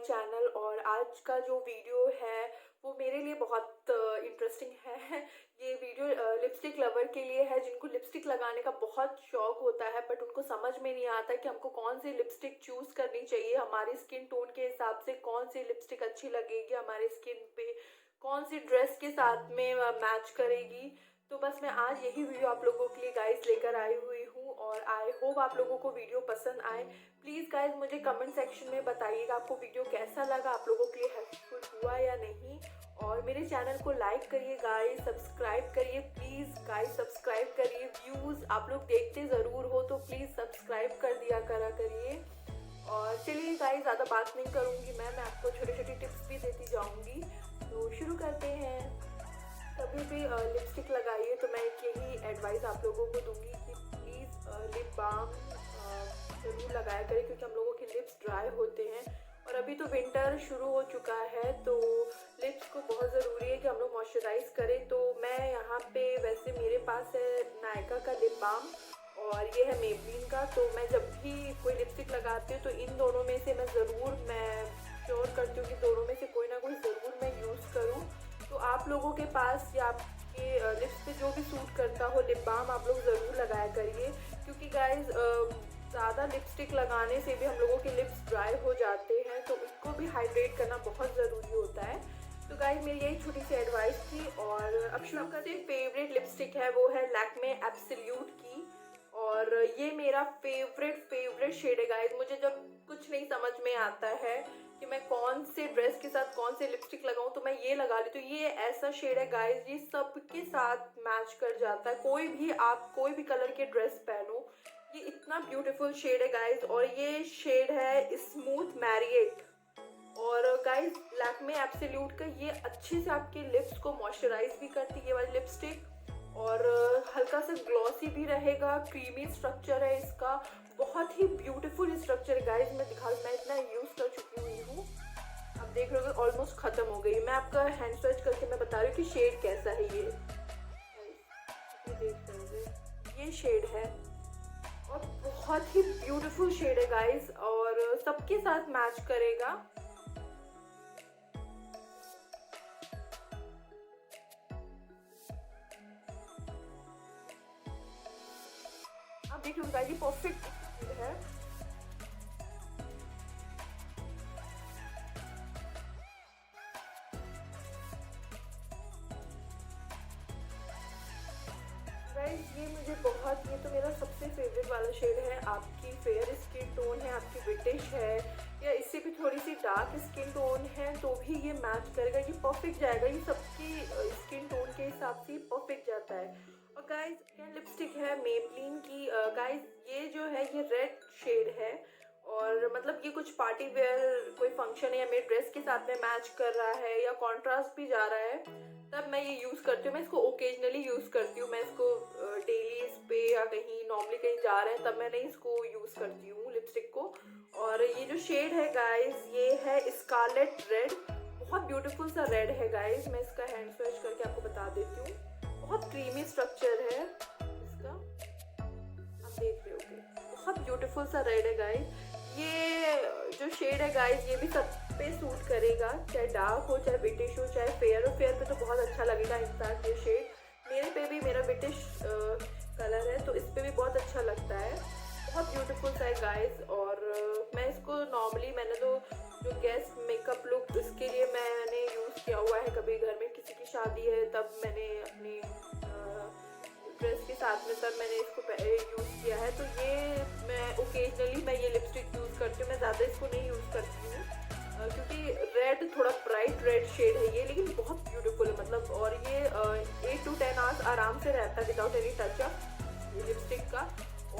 Channel. और आज का जो वीडियो है वो मेरे लिए बहुत इंटरेस्टिंग है। ये वीडियो लिपस्टिक लवर के लिए है जिनको लिपस्टिक लगाने का बहुत शौक होता है, बट उनको समझ में नहीं आता कि हमको कौन सी लिपस्टिक चूज़ करनी चाहिए हमारी स्किन टोन के हिसाब से, कौन सी लिपस्टिक अच्छी लगेगी हमारे स्किन पे, कौन सी ड्रेस के साथ में मैच करेगी। तो बस मैं आज यही वीडियो आप लोगों के लिए गाइस लेकर आई हुई हूँ और आई होप आप लोगों को वीडियो पसंद आए। प्लीज़ गाइस मुझे कमेंट सेक्शन में बताइएगा आपको वीडियो कैसा लगा, आप लोगों के लिए हेल्पफुल हुआ या नहीं। और मेरे चैनल को लाइक करिए गाइस, सब्सक्राइब करिए प्लीज़ गाइस, सब्सक्राइब करिए। व्यूज़ आप लोग देखते ज़रूर हो तो प्लीज़ सब्सक्राइब कर दिया करिए। और चलिए गाइस ज़्यादा बात नहीं करूँगी मैं आपको छोटी छोटी टिप्स भी देती जाऊँगी। तो शुरू करते हैं। कभी भी लिपस्टिक लगाइए तो मैं एक यही एडवाइस आप लोगों को दूंगी कि प्लीज़ लिप बाम ज़रूर लगाया करें, क्योंकि हम लोगों के लिप्स ड्राई होते हैं और अभी तो विंटर शुरू हो चुका है तो लिप्स को बहुत ज़रूरी है कि हम लोग मॉइस्चराइज करें। तो मैं यहाँ पे वैसे मेरे पास है नायका का लिप बाम और ये है मेबलिन का। तो मैं जब भी कोई लिपस्टिक लगाती हूँ तो इन दोनों में से मैं श्योर करती हूँ कि दोनों में से कोई ना कोई ज़रूर मैं यूज़ करूँ। तो आप लोगों के पास या आपके लिप्स पे जो भी सूट करता हो लिप बाम आप लोग ज़रूर लगाया करिए, क्योंकि गाइस ज़्यादा लिपस्टिक लगाने से भी हम लोगों के लिप्स ड्राई हो जाते हैं, तो इसको भी हाइड्रेट करना बहुत ज़रूरी होता है। तो गाइस मेरी यही छोटी सी एडवाइस थी। और अब शुरू करते हैं। फेवरेट लिपस्टिक है वो है लैक्मे एब्सोल्यूट की और ये मेरा फेवरेट शेड है गाइस। मुझे जब कुछ नहीं समझ में आता है कि मैं कौन से ड्रेस के साथ कौन से लिपस्टिक लगाऊं तो मैं ये लगा ली। तो ये ऐसा शेड है गाइस, ये सबके साथ मैच कर जाता है, कोई भी आप कोई भी कलर के ड्रेस पहनो, ये इतना ब्यूटीफुल शेड है गाइस। और ये शेड है स्मूथ मैरिएट। और गाइस लैक्मे एब्सोल्यूट का ये अच्छे से आपके लिप्स को मॉइस्चराइज भी करती है ये वाली लिपस्टिक और हल्का सा ग्लॉसी भी रहेगा। क्रीमी स्ट्रक्चर है इसका, बहुत ही ब्यूटीफुल स्ट्रक्चर है गाइस। मैं इतना यूज़ कर चुकी हुई हूँ, आप देख रहे हो ऑलमोस्ट ख़त्म हो गई। मैं आपका हैंड स्विच करके मैं बता रही हूँ कि शेड कैसा है ये देख रहे होंगे, ये शेड है और बहुत ही ब्यूटीफुल शेड है गाइस और सबके साथ मैच करेगा। आप देख लो गाइस ये परफेक्ट है। गाइस ये तो मेरा सबसे फेवरेट वाला शेड है। आपकी फेयर स्किन टोन है, आपकी ब्रिटिश है या इससे भी थोड़ी सी डार्क स्किन टोन है तो भी ये मैच करेगा, ये परफेक्ट जाएगा। ये सबकी स्किन टोन के हिसाब से परफेक्ट जाता है। और गाइस ये लिपस्टिक है मेबलिन की। गाइस ये जो है ये रेड शेड है और मतलब ये कुछ पार्टी वेयर कोई फंक्शन है या मेरे ड्रेस के साथ में मैच कर रहा है या कॉन्ट्रास्ट भी जा रहा है तब मैं ये यूज़ करती हूँ। मैं इसको ओकेजनली यूज़ करती हूँ, मैं इसको डेली इस पे या कहीं नॉर्मली कहीं जा रहे हैं तब मैं नहीं इसको यूज़ करती हूँ लिपस्टिक को। और ये जो शेड है गाइस ये है स्कारलेट रेड, बहुत ब्यूटीफुल सा रेड है गाइस। मैं इसका हैंड स्विच करके आपको बता देती हूँ, बहुत क्रीमी स्ट्रक्चर है इसका, आप देख रहे होगे बहुत ब्यूटीफुल सा रेड है गाइस। ये जो शेड है गाइस ये भी सब पे सूट करेगा, चाहे डार्क हो चाहे ब्रिटिश हो चाहे फेयर हो। फेयर पे तो बहुत अच्छा लगेगा इनफैक्ट ये शेड मेरे पे भी, मेरा ब्रिटिश कलर है तो इस पे भी बहुत अच्छा लगता है, बहुत ब्यूटीफुल सा है गाइस। और मैं इसको नॉर्मली मैंने तो जो गेस्ट मेकअप लुक इसके लिए मैंने यूज़ किया हुआ है, कभी घर में किसी की शादी है तब मैंने अपनी ड्रेस के साथ में तब मैंने इसको यूज़ किया है। तो ये मैं ओकेजनली मैं ये लिपस्टिक यूज़ करती हूँ, मैं ज़्यादा इसको नहीं यूज़ करती हूँ क्योंकि रेड थोड़ा ब्राइट रेड शेड है ये, लेकिन बहुत ब्यूटीफुल है मतलब। और ये 8 to 10 आवर्स आराम से रहता है विदाउट एनी टचअप ये लिपस्टिक का।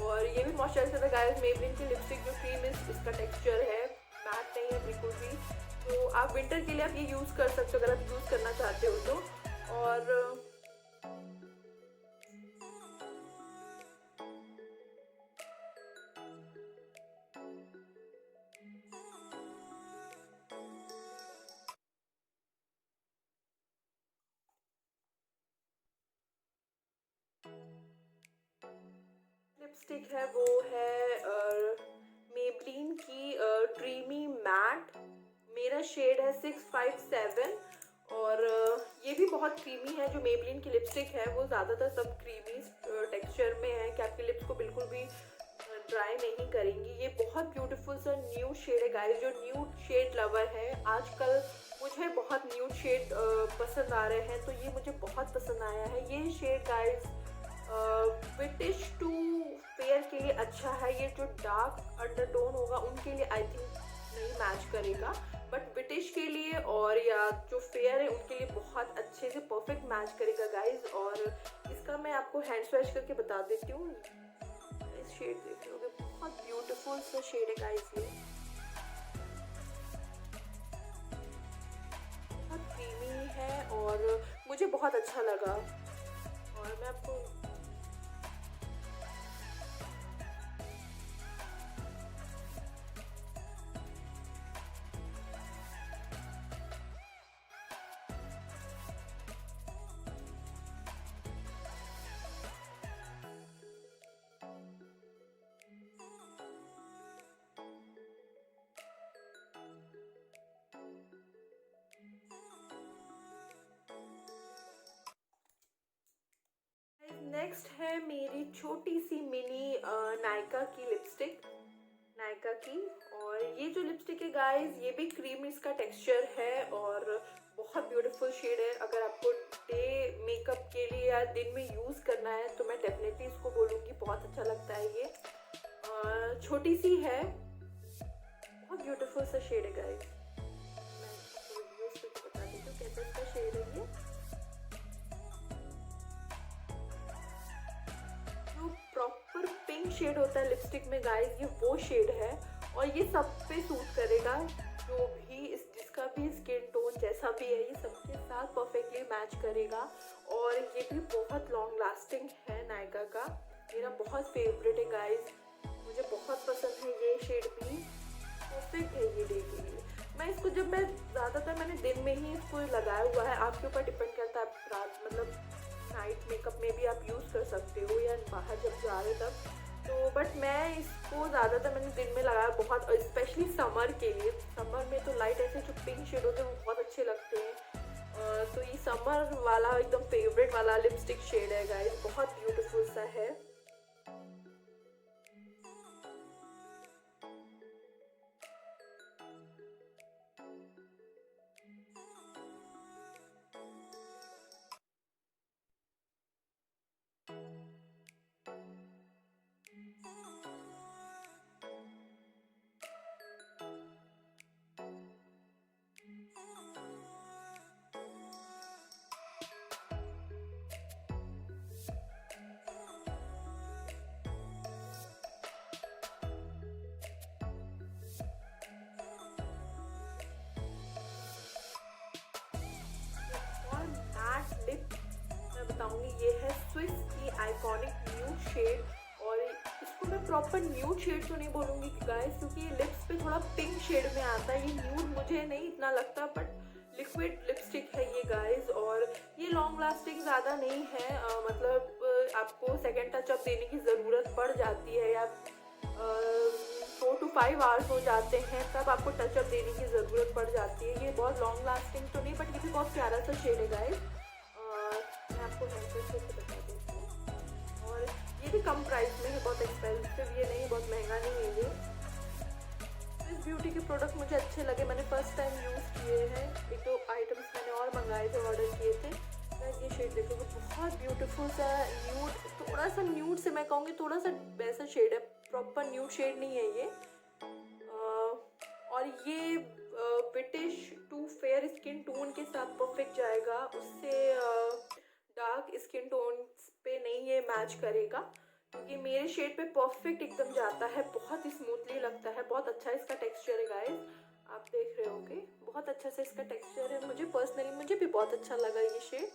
और ये भी मॉइस्चराइजर है गाइस, मेबलिन की लिपस्टिक जो क्रीम इसका टेक्सचर है मैट नहीं है बिल्कुल भी। तो आप विंटर के लिए आप ये यूज़ कर सकते हो अगर आप यूज़ करना चाहते हो तो। और लिपस्टिक है वो है मेबलिन की ड्रीमी मैट मेरा शेड है 657 और ये भी बहुत क्रीमी है। जो मेबलिन की लिपस्टिक है वो ज़्यादातर सब क्रीमी टेक्सचर में है कि आपके लिप्स को बिल्कुल भी ड्राई नहीं करेंगी। ये बहुत ब्यूटीफुल सा न्यूड शेड है गाइस। जो न्यूड शेड लवर है, आजकल मुझे बहुत न्यूड शेड पसंद आ रहे हैं, तो ये मुझे बहुत पसंद आया है। ये shade guys British to fair के लिए अच्छा है। ये जो डार्क अंडरटोन होगा उनके लिए आई थिंक नहीं मैच करेगा, बट ब्रिटिश के लिए और या जो फेयर है उनके लिए बहुत अच्छे से परफेक्ट मैच करेगा गाइस। और इसका मैं आपको हैंड स्वैच करके बता देती हूँ। इस शेड देख लोगे, बहुत ब्यूटीफुल सा शेड है गाइस। ये बहुत क्रीमी है और मुझे बहुत अच्छा लगा। और मैं आपको नेक्स्ट है मेरी छोटी सी मिनी नायका की लिपस्टिक, नायका की। और ये जो लिपस्टिक है गाइस, ये भी क्रीम इसका टेक्सचर है और बहुत ब्यूटीफुल शेड है। अगर आपको डे मेकअप के लिए या दिन में यूज़ करना है तो मैं डेफिनेटली इसको बोलूँगी, बहुत अच्छा लगता है। ये छोटी सी है, बहुत ब्यूटीफुल सा शेड है गाइस। मैं आपको यूज़ करके बता देती हूँ कैसा इसका शेड है। ये प्रॉपर पिंक शेड होता है लिपस्टिक में गाइस, ये वो शेड है और ये सब पे सूट करेगा। जो भी जिसका भी स्किन टोन जैसा भी है, ये सबके साथ परफेक्टली मैच करेगा। और ये भी बहुत लॉन्ग लास्टिंग है नायका का, मेरा बहुत फेवरेट है गाइस। मुझे बहुत पसंद है ये शेड भी, परफेक्ट है ये डे के लिए। मैं इसको मैं ज़्यादातर मैंने दिन में ही इसको लगाया हुआ है, आपके ऊपर डिपेंड करता है, आप रात मतलब नाइट मेकअप में भी आप यूज़ कर सकते हो या बाहर जब जा रहे तब। तो बट मैं इसको ज़्यादातर मैंने दिन में लगाया बहुत, स्पेशली समर के लिए। समर में तो लाइट ऐसे जो पिंक शेड होते हैं वो बहुत अच्छे लगते हैं। तो ये समर वाला एकदम फेवरेट वाला लिपस्टिक शेड है गाइस, बहुत ब्यूटीफुल सा है। बताऊंगी ये है स्विस की आइकॉनिक न्यूड शेड। और इसको मैं प्रॉपर न्यूड शेड तो नहीं बोलूँगी गाइस, क्योंकि ये लिप्स पे थोड़ा पिंक शेड में आता है। ये न्यूड मुझे नहीं इतना लगता, बट लिक्विड लिपस्टिक है ये गाइस। और ये लॉन्ग लास्टिंग ज़्यादा नहीं है, मतलब आपको सेकेंड टचअप देने की ज़रूरत पड़ जाती है, या 4 to 5 आवर्स हो जाते हैं तब आपको टचअप देने की ज़रूरत पड़ जाती है। ये बहुत लॉन्ग लास्टिंग तो नहीं, बट ये भी बहुत प्यारा सा शेड है गाइस। मैं आपको हैंड से बता देती हूँ। और ये भी कम प्राइस में है, बहुत एक्सपेंसिव ये नहीं, बहुत महंगा नहीं है ये। इस ब्यूटी के प्रोडक्ट मुझे अच्छे लगे, मैंने फर्स्ट टाइम यूज़ किए हैं। एक दो आइटम्स मैंने और मंगाए थे, ऑर्डर किए थे। मैं ये शेड देखो, बहुत ब्यूटीफुल सा न्यूड, थोड़ा सा न्यूड से मैं कहूँगी थोड़ा सा वैसा शेड है, प्रॉपर न्यूड शेड नहीं है ये। और ये British to fair skin tone के साथ परफेक्ट जाएगा, उससे डार्क स्किन टोन पे नहीं ये मैच करेगा, क्योंकि मेरे शेड पे परफेक्ट एकदम जाता है, बहुत ही स्मूथली लगता है, बहुत अच्छा इसका टेक्सचर है गाइस। आप देख रहे होगे बहुत अच्छा सा इसका टेक्सचर है। मुझे पर्सनली मुझे भी बहुत अच्छा लगा ये शेड।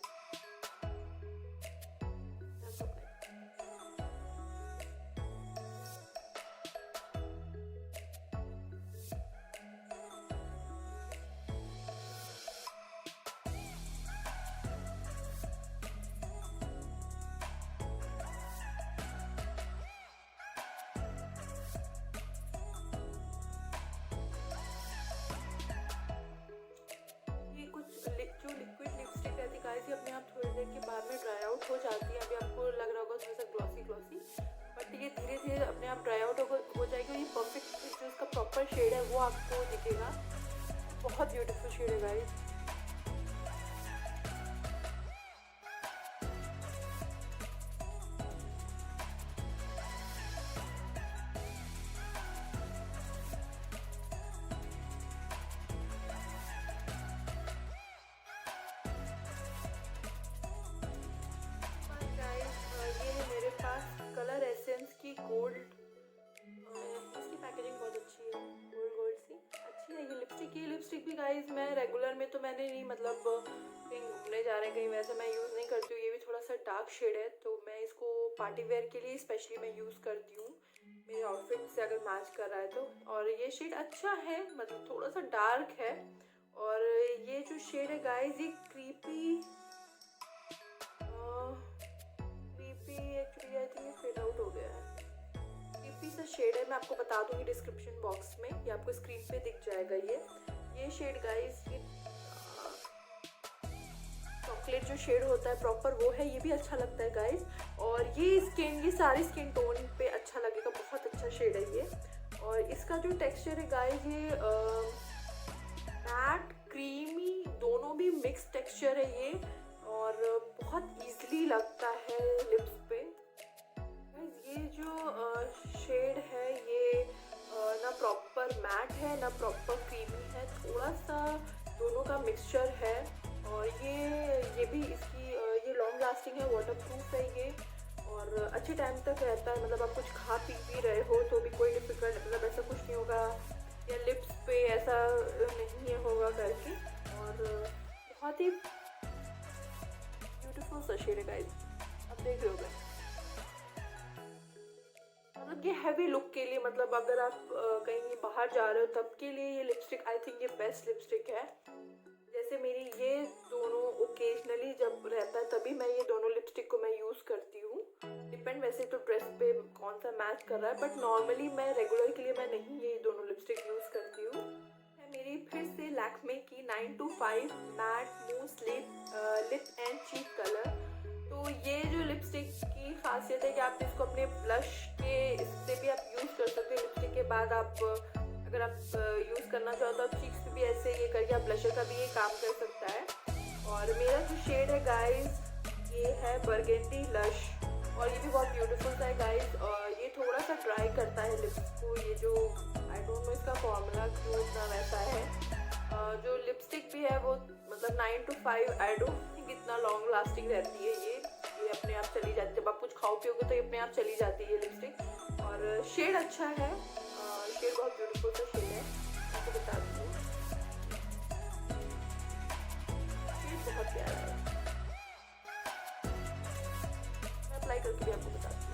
आप ड्राई आउट हो जाएगी और ये परफेक्ट जो इसका प्रॉपर शेड है वो आपको दिखेगा। बहुत ब्यूटीफुल शेड है गाइस। ये है मेरे पास कलर एसेंस की गोल्ड, इसकी पैकेजिंग बहुत अच्छी है, गोल्ड गोल्ड सी अच्छी है ये लिपस्टिक। ये लिपस्टिक भी गाइस मैं रेगुलर में तो मैंने नहीं, मतलब कहीं घूमने जा रहे हैं कहीं वैसे मैं यूज़ नहीं करती हूँ। ये भी थोड़ा सा डार्क शेड है तो मैं इसको पार्टी वेयर के लिए स्पेशली मैं यूज़ करती हूँ, मेरे आउटफिट से अगर मैच कर रहा है तो। और ये शेड अच्छा है, मतलब थोड़ा सा डार्क है। और ये जो शेड है गाइस ये क्रीपी एक्चुअली आई थिंक ये फेड आउट हो गया है। क्रीपी सा शेड है, मैं आपको बता दूंगी डिस्क्रिप्शन बॉक्स में, ये आपको स्क्रीन पे दिख जाएगा। ये शेड गाइस, ये चॉकलेट जो शेड होता है प्रॉपर वो है, ये भी अच्छा लगता है गाइस। और ये सारी स्किन टोन पे अच्छा लगेगा, बहुत अच्छा शेड है ये। और इसका जो टेक्सचर है गाइस ये मैट क्रीमी दोनों भी मिक्स टेक्सचर है ये, और बहुत इजीली लगता है लिप्स पे। ये जो शेड है ये ना प्रॉपर मैट है ना प्रॉपर क्रीमी है, थोड़ा सा दोनों का मिक्सचर है। और ये भी इसकी ये लॉन्ग लास्टिंग है, वाटर प्रूफ है ये, और अच्छे टाइम तक रहता है। मतलब आप कुछ खा पी भी रहे हो तो भी कोई डिफिकल्ट, मतलब ऐसा कुछ नहीं होगा या लिप्स पे ऐसा नहीं होगा करके। और बहुत ही ब्यूटीफुल सा शेड है गाइस, आप देख रहे हो। मतलब ये हैवी लुक के लिए, मतलब अगर आप कहीं बाहर जा रहे हो तब के लिए ये लिपस्टिक आई थिंक ये बेस्ट लिपस्टिक है। जैसे मेरी ये दोनों ओकेजनली जब रहता है तभी मैं ये दोनों लिपस्टिक को मैं यूज़ करती हूँ, डिपेंड वैसे तो ड्रेस पे कौन सा मैच कर रहा है, बट नॉर्मली मैं रेगुलर के लिए मैं नहीं ये दोनों लिपस्टिक यूज़ करती हूँ। मेरी फिर से लैक्मे की 925 matte mousse lip and cheek colour. तो ये जो लिपस्टिक की खासियत है कि आप इसको अपने ब्लश के इससे भी आप यूज़ कर सकते हैं। लिपस्टिक के बाद आप अगर आप यूज़ करना चाहो तो आप चीक्स पे भी ऐसे ये करके आप ब्लशर का भी ये काम कर सकता है। और मेरा जो शेड है गाइस ये है बर्गेंडी लश, और ये भी बहुत ब्यूटीफुल सा है गाइस। और ये थोड़ा सा ड्राई करता है लिप्स को, ये जो आई डोंट नो इसका फॉर्मूला क्यों इतना वैसा है। जो लिपस्टिक भी है वो मतलब 9 to 5 आई डोंट थिंक इतना लॉन्ग लास्टिंग रहती है ये अपने आप चली जाती है। जब आप कुछ खाओ पियोगे तो ये अपने आप चली जाती है लिपस्टिक। और शेड अच्छा है, शेड बहुत ब्यूटीफुल सा शेड है, आपको बता दूँ शेड बहुत प्यारा है। मैं अप्लाई करके भी आपको बताती हूँ।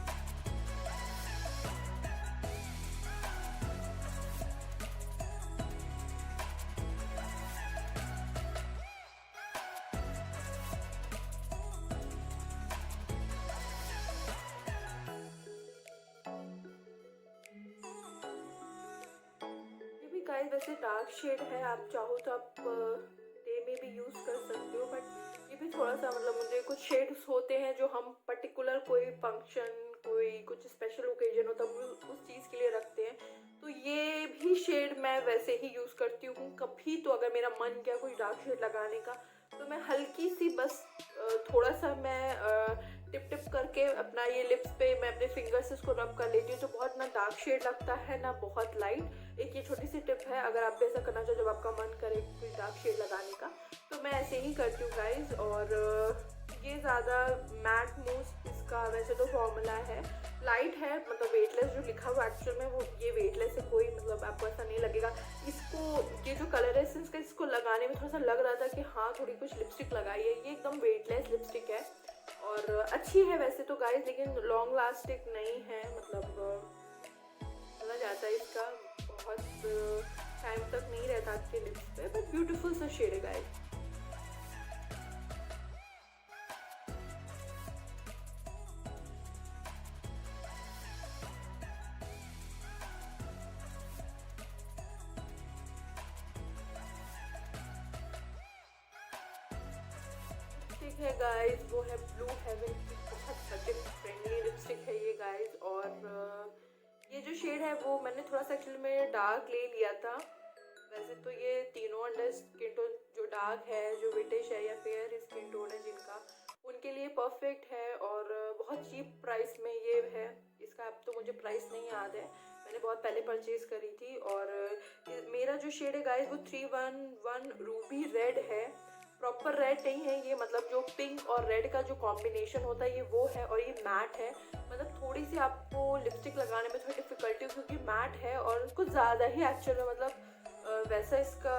गाइस वैसे डार्क शेड है, आप चाहो तो आप डे में भी यूज़ कर सकते हो, बट ये भी थोड़ा सा मतलब मुझे कुछ शेड्स होते हैं जो हम पर्टिकुलर कोई फंक्शन कोई कुछ स्पेशल ओकेजन हो तब उस चीज़ के लिए रखते हैं। तो ये भी शेड मैं वैसे ही यूज़ करती हूँ। कभी तो अगर मेरा मन किया कोई डार्क शेड लगाने का तो मैं हल्की सी बस थोड़ा सा मैं टिप टिप करके अपना ये लिप्स पे मैं अपने फिंगर से इसको रब कर लेती हूँ, तो बहुत ना डार्क शेड लगता है ना बहुत लाइट। एक ये छोटी सी टिप है, अगर आप ऐसा करना चाहो जब आपका मन करे कोई डार्क शेड लगाने का तो मैं ऐसे ही करती हूँ गाइज। और ये ज़्यादा मैट मूस इसका वैसे तो फॉर्मूला है, लाइट है, मतलब वेटलेस जो लिखा हुआ एक्चुअल में वो ये वेटलेस है, कोई मतलब आपको ऐसा नहीं लगेगा। इसको ये जो कलर एसेंस का इसको लगाने में थोड़ा सा लग रहा था कि हाँ थोड़ी कुछ लिपस्टिक लगाई है, ये एकदम वेटलेस लिपस्टिक है और अच्छी है वैसे तो गाइस, लेकिन लॉन्ग लास्टिंग नहीं है, मतलब चला जाता है इसका, बहुत टाइम तक नहीं रहता आपके लिप्स पे, बट ब्यूटीफुल सा शेड है गाइस। लिपस्टिक है गाइस वो है ब्लू हेवन की, बहुत बजट फ्रेंडली लिपस्टिक है ये गाइस। और शेड है वो मैंने थोड़ा सा एक्चुअली में डार्क ले लिया था। वैसे तो ये तीनों अंडर स्किन टोन जो डार्क है, जो ब्रिटिश है या फेयर स्किन टोन है जिनका, उनके लिए परफेक्ट है और बहुत चीप प्राइस में ये है। इसका अब तो मुझे प्राइस नहीं याद है, मैंने बहुत पहले परचेज करी थी। और मेरा जो शेड है गाइस वो 311 रूबी रेड है। प्रॉपर रेड नहीं है ये, मतलब जो पिंक और रेड का जो कॉम्बिनेशन होता है ये वो है। और ये मैट है, मतलब थोड़ी सी आपको लिपस्टिक लगाने में थोड़ी डिफिकल्टी हो क्योंकि मैट है और कुछ ज़्यादा ही एक्चुअल में मतलब वैसा इसका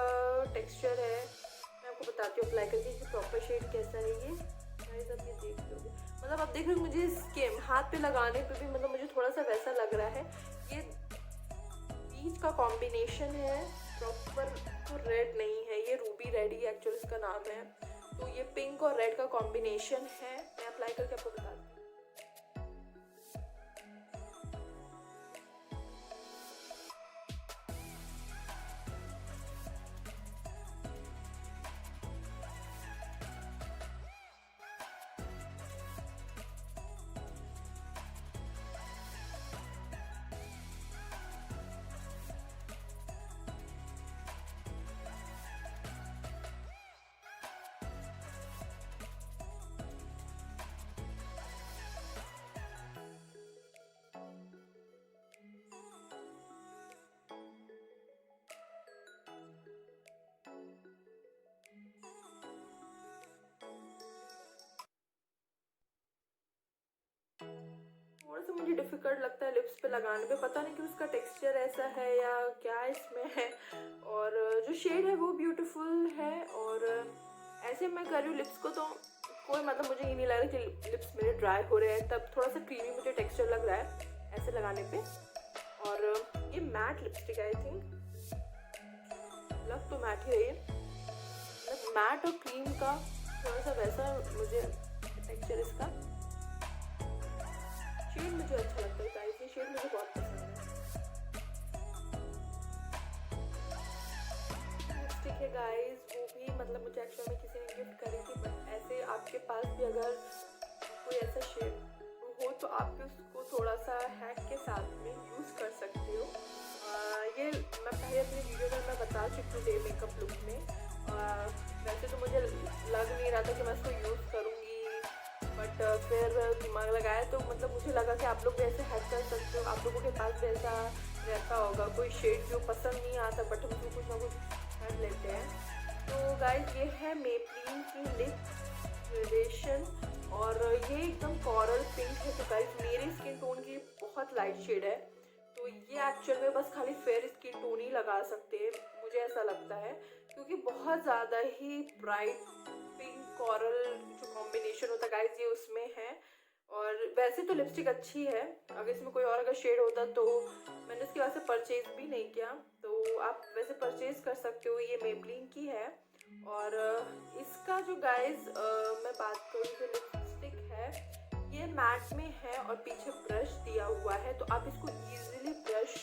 टेक्सचर है। मैं आपको बताती हूँ अप्लाई करके कि प्रॉपर शेड कैसा है ये। गाइस आप ये देख लोगे, मतलब आप देख रहे हो मुझे इसके हाथ पे लगाने पे भी मतलब मुझे थोड़ा सा वैसा लग रहा है। ये बीच का कॉम्बिनेशन है, प्रॉपर तो रेड नहीं है, ये रूबी रेड ही एक्चुअली इसका नाम है। तो ये पिंक और रेड का कॉम्बिनेशन है। मैं अप्लाई करके आपको बताती हूँ। थोड़ा सा मुझे डिफ़िकल्ट लगता है लिप्स पे लगाने पे, पता नहीं क्यों इसका टेक्सचर ऐसा है या क्या इसमें है। और जो शेड है वो ब्यूटीफुल है। और ऐसे मैं कर रही हूँ लिप्स को तो कोई मतलब मुझे ये नहीं लग रहा कि लिप्स मेरे ड्राई हो रहे हैं, तब थोड़ा सा क्रीमी मुझे टेक्सचर लग रहा है ऐसे लगाने पे। और ये मैट लिपस्टिक आई थिंक, लग तो मैट ही है, मतलब मैट और क्रीम का थोड़ा सा वैसा मुझे टेक्सचर इसका। शेड मुझे अच्छा लगता है गाइस, ये शेड मुझे बहुत पसंद है। लिपस्टिक है गाइस, वो भी मतलब मुझे एक्चुअली में किसी ने गिफ्ट करी थी, बट ऐसे आपके पास भी अगर कोई ऐसा शेड हो तो आप भी उसको थोड़ा सा हैक के साथ में यूज़ कर सकते हो। ये मैं पहले अपनी वीडियो में मैं बता चुकी हूँ डे मेकअप लुक में। वैसे तो मुझे लग नहीं रहा था कि मैं इसको यूज़ करूँगी, बट फिर दिमाग लगाया तो मतलब मुझे लगा कि आप लोग भी ऐसे हैक कर सकते हो। आप लोगों के पास भी ऐसा रहता होगा कोई शेड जो पसंद नहीं आता बट हम उसको कुछ ना कुछ कर लेते हैं। तो गाइस ये है मेबलिन की लिप ग्रेडेशन और ये एकदम कॉरल पिंक है। तो गाइस मेरे स्किन टोन की बहुत लाइट शेड है, तो ये एक्चुअल में बस खाली फेयर स्किन टोन ही लगा सकते हैं, मुझे ऐसा लगता है, क्योंकि बहुत ज़्यादा ही ब्राइट पिंक कॉरल जो कॉम्बिनेशन होता है गाइस ये उसमें है। और वैसे तो लिपस्टिक अच्छी है, अगर इसमें कोई और अगर शेड होता तो मैंने उसकी वजह से परचेज भी नहीं किया। तो आप वैसे परचेज कर सकते हो, ये मेबलिन की है। और इसका जो गाइस मैं बात करूँ जो लिपस्टिक है ये मैट में है और पीछे ब्रश दिया हुआ है, तो आप इसको इजीली ब्रश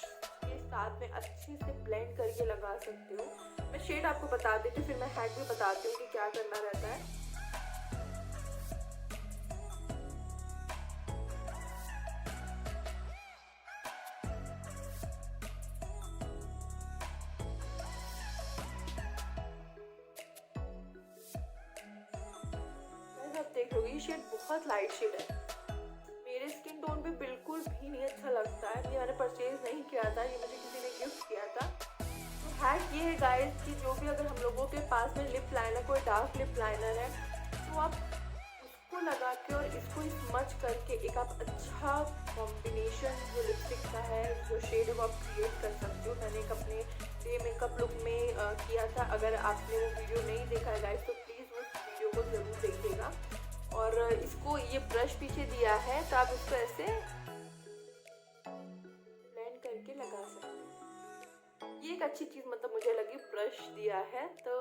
के साथ में अच्छे से ब्लेंड करके लगा सकते हो। मैं शेड आपको बता देती हूँ, फिर मैं हैक भी बताती हूँ कि क्या करना रहता है। आप देख लोगे ये शेड बहुत लाइट शेड है, मेरे स्किन टोन पे बिल्कुल भी नहीं अच्छा लगता है। ये मैंने परचेज नहीं किया था, ये मुझे किसी ने गिफ्ट किया था। तो हैक ये है गाइस कि जो भी अगर हम लोगों के पास में लिप लाइनर कोई डार्क लिप लाइनर है तो आप उसको लगा के और इसको स्मच करके एक आप अच्छा कॉम्बिनेशन जो लिपस्टिक का है जो शेड है वो आप क्रिएट कर सकते हो। मैंने एक अपने डे मेकअप लुक में किया था, अगर आपने वो वीडियो नहीं देखा है गाइस तो प्लीज़ उस वीडियो को ज़रूर देखिएगा। और इसको ये ब्रश पीछे दिया है तो आप इसको ऐसे ब्लेंड करके लगा सकते हैं। ये एक अच्छी चीज़ मतलब मुझे लगी, ब्रश दिया है तो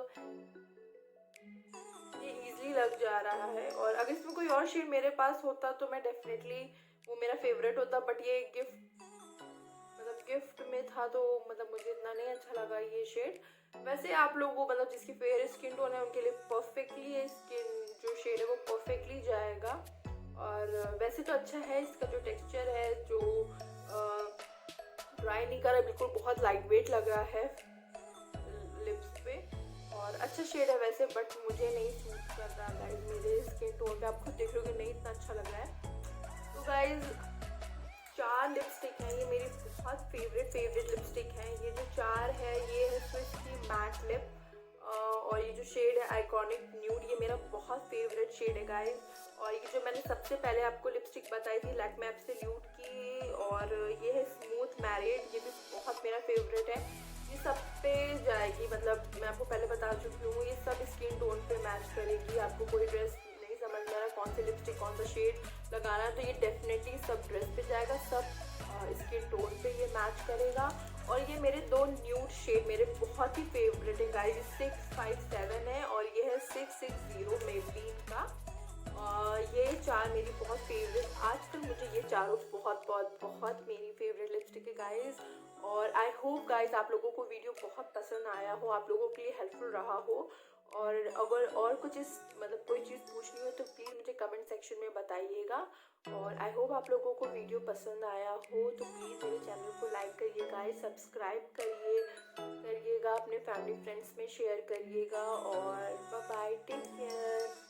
ये इजीली लग जा रहा है। और अगर इसमें कोई और शेड मेरे पास होता तो मैं डेफिनेटली वो मेरा फेवरेट होता, बट ये गिफ्ट में था तो मतलब मुझे इतना नहीं अच्छा लगा ये शेड। वैसे आप लोगों मतलब जिसकी फेयर स्किन टोन है उनके लिए परफेक्टली ये स्किन जो शेड है वो परफेक्टली जाएगा। और वैसे तो अच्छा है इसका जो टेक्सचर है, जो ड्राई नहीं कर रहा, बिल्कुल बहुत लाइट वेट लग रहा है लिप्स पे और अच्छा शेड है वैसे, बट मुझे नहीं सूट कर रहा गाइज मेरे स्किन टोन पे। आप खुद देख रहे हो कि नहीं इतना अच्छा लग रहा है। तो गाइज 4 लिपस्टिक हैं, ये मेरी बहुत फेवरेट लिपस्टिक हैं। ये जो 4 है ये है स्विस की मैट लिप और ये जो शेड है आइकॉनिक न्यूड, ये मेरा बहुत फेवरेट शेड है गाइज। और ये जो मैंने सबसे पहले आपको लिपस्टिक बताई थी लैक्मे एब्सोल्यूट की, और ये है स्मूथ मैरिड, ये भी बहुत मेरा फेवरेट है। ये सब पे जाएगी, मतलब मैं आपको पहले बता चुकी हूँ, ये सब स्किन टोन पे मैच करेगी। आपको कोई ड्रेस नहीं समझ में आ रहा कौन सी लिपस्टिक कौन सा शेड लगाना है, तो ये डेफिनेटली सब ड्रेस पे जाएगा, सब स्किन टोन पे ये मैच करेगा। और ये मेरे 2 न्यूड शेड मेरे बहुत ही फेवरेट है गाइस, 657 है और ये है 660 मेबलिन का। ये 4 मेरी बहुत फेवरेट, आजकल मुझे ये चारों बहुत मेरी फेवरेट लिपस्टिक है गाइस। और आई होप गाइस आप लोगों को वीडियो बहुत पसंद आया हो, आप लोगों के लिए हेल्पफुल रहा हो। और अगर और कुछ मतलब कोई चीज़ पूछनी हो तो प्लीज़ मुझे कमेंट सेक्शन में बताइएगा। और आई होप आप लोगों को वीडियो पसंद आया हो, तो प्लीज़ मेरे चैनल को लाइक करिए गाइस, सब्सक्राइब करिएगा, अपने फैमिली फ्रेंड्स में शेयर करिएगा और बाय बाय, टेक केयर।